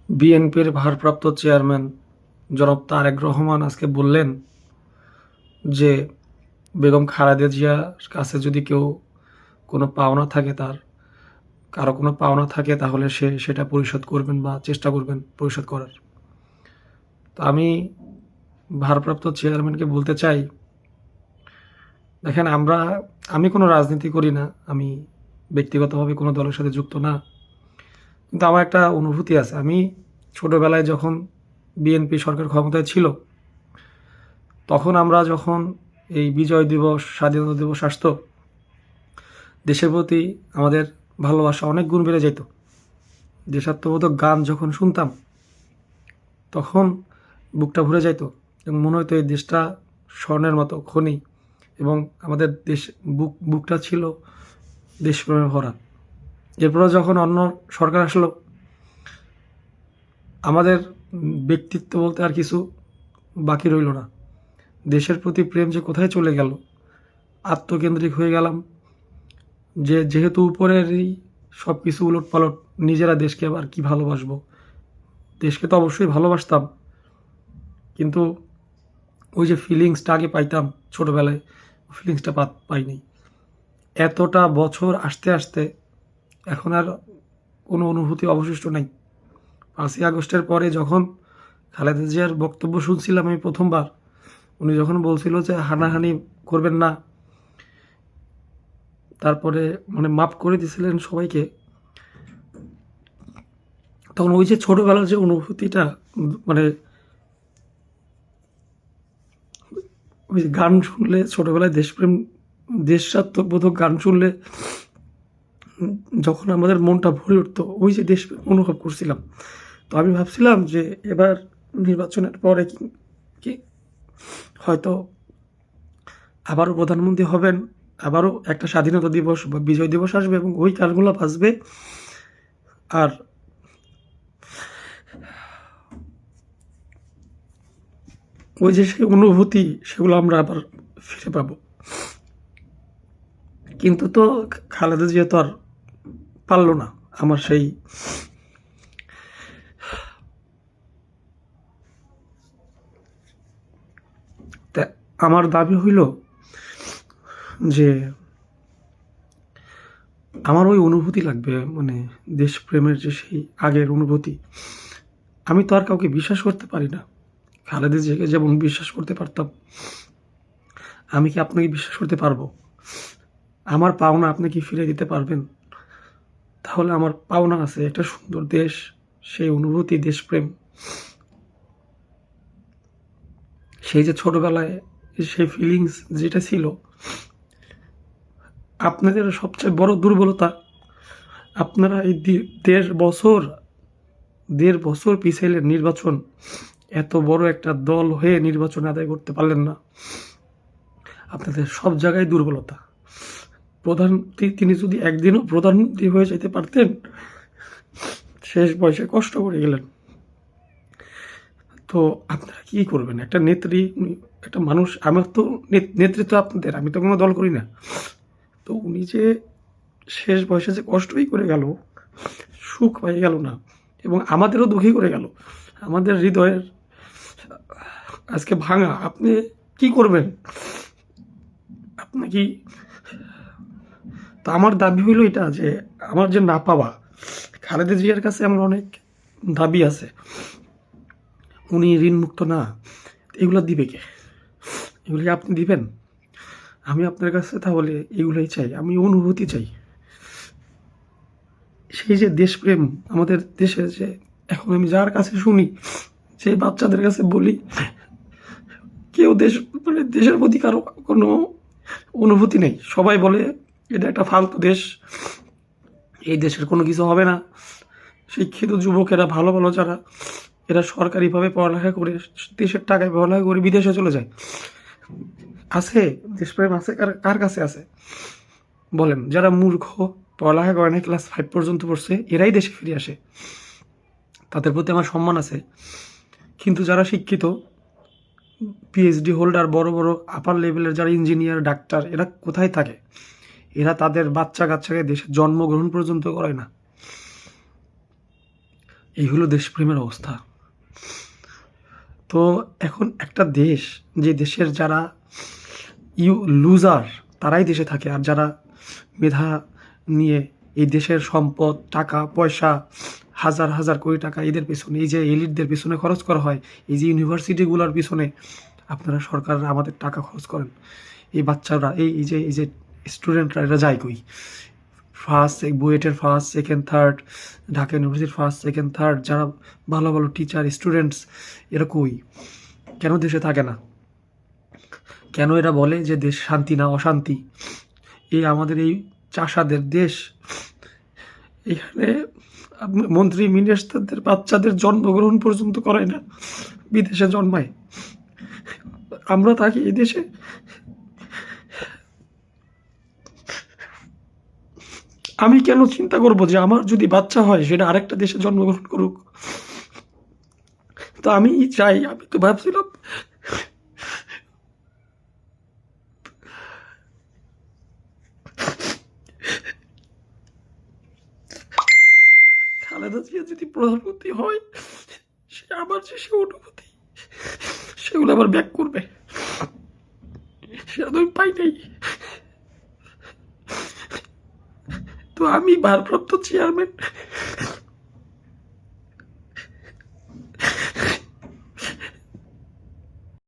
বিএনপির ভারপ্রাপ্ত চেয়ারম্যান জনাব তারেক রহমান আজকে বললেন যে বেগম খালেদা জিয়ার কাছে যদি কেউ কোনো পাওনা থাকে, কারো কোনো পাওনা থাকে, তাহলে সে সেটা পরিশোধ করবেন বা চেষ্টা করবেন পরিশোধ করার। তো আমি ভারপ্রাপ্ত চেয়ারম্যানকে বলতে চাই, দেখেন, আমি কোনো রাজনীতি করি না, আমি ব্যক্তিগতভাবে কোনো দলের সাথে যুক্ত না, কিন্তু আমার একটা অনুভূতি আছে। আমি ছোটবেলায় যখন বিএনপি সরকার ক্ষমতায় ছিল, তখন আমরা যখন এই বিজয় দিবস, স্বাধীনতা দিবস আসতো, দেশের প্রতি আমাদের ভালোবাসা অনেক গুণ বেড়ে যেত। দেশাত্মবোধক গান যখন শুনতাম, তখন বুকটা ভরে যেত এবং মনে হতো এই দেশটা স্বর্ণের মতো খনি, এবং আমাদের বুকটা ছিল দেশপ্রেমে ভরা। এরপরে যখন অন্য সরকার আসলো, আমাদের ব্যক্তিত্ব বলতে আর কিছু বাকি রইল না। দেশের প্রতি প্রেম যে কোথায় চলে গেল, আত্মকেন্দ্রিক হয়ে গেলাম, যেহেতু উপরেরই সব কিছু উলটপালট, নিজেরা দেশকে আবার কি ভালোবাসবো। দেশকে তো অবশ্যই ভালোবাসতাম, কিন্তু ওই যে ফিলিংসটা আগে পাইতাম ছোটবেলায়, ফিলিংসটা পাইনি। এতটা বছর আসতে আসতে এখন আর কোনো অনুভূতি অবশিষ্ট নাই। 5ই আগস্টের পরে যখন খালেদা জিয়ার বক্তব্য শুনছিলাম আমি প্রথমবার, উনি যখন বলছিল যে হানাহানি করবেন না, তারপরে মানে মাফ করে দিয়েছিলেন সবাইকে, তখন ওই যে ছোটবেলার যে অনুভূতিটা, মানে ওই গান শুনলে ছোটবেলায় দেশপ্রেম, দেশাত্মবোধক গান শুনলে যখন আমাদের মনটা ভরে উঠতো, ওই যে দেশপ্রেম অনুভব করছিলাম। তো আমি ভাবছিলাম যে এবার নির্বাচনের পরে কি হয়তো আবারও প্রধানমন্ত্রী হবেন, আবারও একটা স্বাধীনতা দিবস বা বিজয় দিবস আসবে এবং ওই গানগুলো বাজবে, আর ওই যে সেই অনুভূতি, সেগুলো আমরা আবার ফিরে পাবো। কিন্তু তো খালেদা জিয়া তো আর পারলো না আমার সেই আমার দাবি হইল যে আমার ওই অনুভূতি লাগবে, মানে দেশপ্রেমের যে সেই আগের অনুভূতি। আমি তো আর কাউকে বিশ্বাস করতে পারি না। খালেদা জিয়াকে যেমন বিশ্বাস করতে পারতাম, আমি কি আপনাকে বিশ্বাস করতে পারবো? আমার পাওনা আপনি কি ফিরে দিতে পারবেন? তাহলে আমার পাওনা আছে একটা সুন্দর দেশ, সেই অনুভূতি, দেশপ্রেম, সেই যে ছোটবেলায় সেই ফিলিংস যেটা ছিল। আপনাদের সবচেয়ে বড় দুর্বলতা, আপনারা এই 1.5 বছর পিছাইলেন নির্বাচন, এত বড় একটা দল হয়ে নির্বাচন আদায় করতে পারলেন না। আপনাদের সব জায়গায় দুর্বলতা। তিনি যদি একদিনও প্রধানমন্ত্রী হয়ে যেতে পারতেন, শেষ বয়সে কষ্ট করে গেলেন। তো আপনারা কি করবেন? একটা নেত্রী, একটা মানুষ, আমার তো নেতৃত্ব আপনাদের, আমি তো কোনো দল করি না। তো উনি যে শেষ বয়সে যে কষ্টই করে গেল, সুখ পাই গেল না, এবং আমাদেরও দুঃখী করে গেল। আমাদের হৃদয়ের আজকে ভাঙা। আপনি কি করবেন? আপনি কি, তো আমার দাবি হইল এটা যে আমার যে না পাওয়া, খালেদা জিয়ার কাছে আমার অনেক দাবি আছে। উনি ঋণমুক্ত না, এগুলো দিবে কে? এগুলি আপনি দিবেন? আমি আপনার কাছে তাহলে এগুলোই চাই, আমি অনুভূতি চাই। সেই যে দেশপ্রেম আমাদের দেশে, যে এখন আমি যার কাছে শুনি, যে বাচ্চাদের কাছে বলি, কেউ মানে দেশের প্রতি কারো কোনো অনুভূতি নেই। সবাই বলে এটা একটা ফালতু দেশ, এই দেশের কোনো কিছু হবে না। শিক্ষিত যুবকেরা, ভালো ভালো যারা, এরা সরকারিভাবে পড়ালেখা করে, দেশের টাকায় পড়ালেখা করে বিদেশে চলে যায়। আছে দেশপ্রেম? আছে কার কাছে আছে বলেন? যারা মূর্খ, পড়ালেখা করে না, ক্লাস 5 পর্যন্ত পড়ছে, এরাই দেশে ফিরে আসে। তাদের প্রতি আমার সম্মান আছে। কিন্তু যারা শিক্ষিত, পিএইচডি হোল্ডার, বড় বড় আপার লেভেলের যারা ইঞ্জিনিয়ার, ডাক্তার, এরা কোথায় থাকে? এরা তাদের বাচ্চা কাচ্চাকে দেশে জন্মগ্রহণ পর্যন্ত করে না। এই হলো দেশপ্রেমের অবস্থা। তো এখন একটা দেশ, যে দেশের যারা লুজার তারাই দেশে থাকে, আর যারা মেধা নিয়ে এই দেশের সম্পদ, টাকা পয়সা, হাজার হাজার কোটি টাকা এদের পেছনে, এই যে এলিটদের পেছনে খরচ করা হয়, এই যে ইউনিভার্সিটিগুলোর পিছনে আপনারা সরকার আমাদের টাকা খরচ করেন, এই বাচ্চারা এই যে স্টুডেন্টরা এরা যায় কই? ফার্স্ট বুয়েটের ফার্স্ট সেকেন্ড থার্ড, ঢাকা ইউনিভার্সিটির ফার্স্ট সেকেন্ড থার্ড, যারা ভালো ভালো টিচার স্টুডেন্টস, এরা কই? কেন দেশে থাকে না? কেন এরা বলে যে দেশ শান্তি না অশান্তি? এই আমাদের এই চাষাদের দেশ, এখানে মন্ত্রী মিনিস্টারদের বাচ্চাদের জন্মগ্রহণ পর্যন্ত করায় না, বিদেশে জন্মায়। আমরা থাকি এই দেশে। আমি কেন চিন্তা করব যে আমার যদি বাচ্চা হয় সেটা আরেকটা দেশে জন্মগ্রহণ করুক? তো আমি চাই, আমি তো ভাবছিলাম খালেদা জিয়া যদি প্রধানমন্ত্রী হয়, সে আমার যে সে অনুভূতি সেগুলো আবার ব্যাক করবে, সেটা তো আমি পাই নাই। তো আমি ভারপ্রাপ্ত চেয়ারম্যান,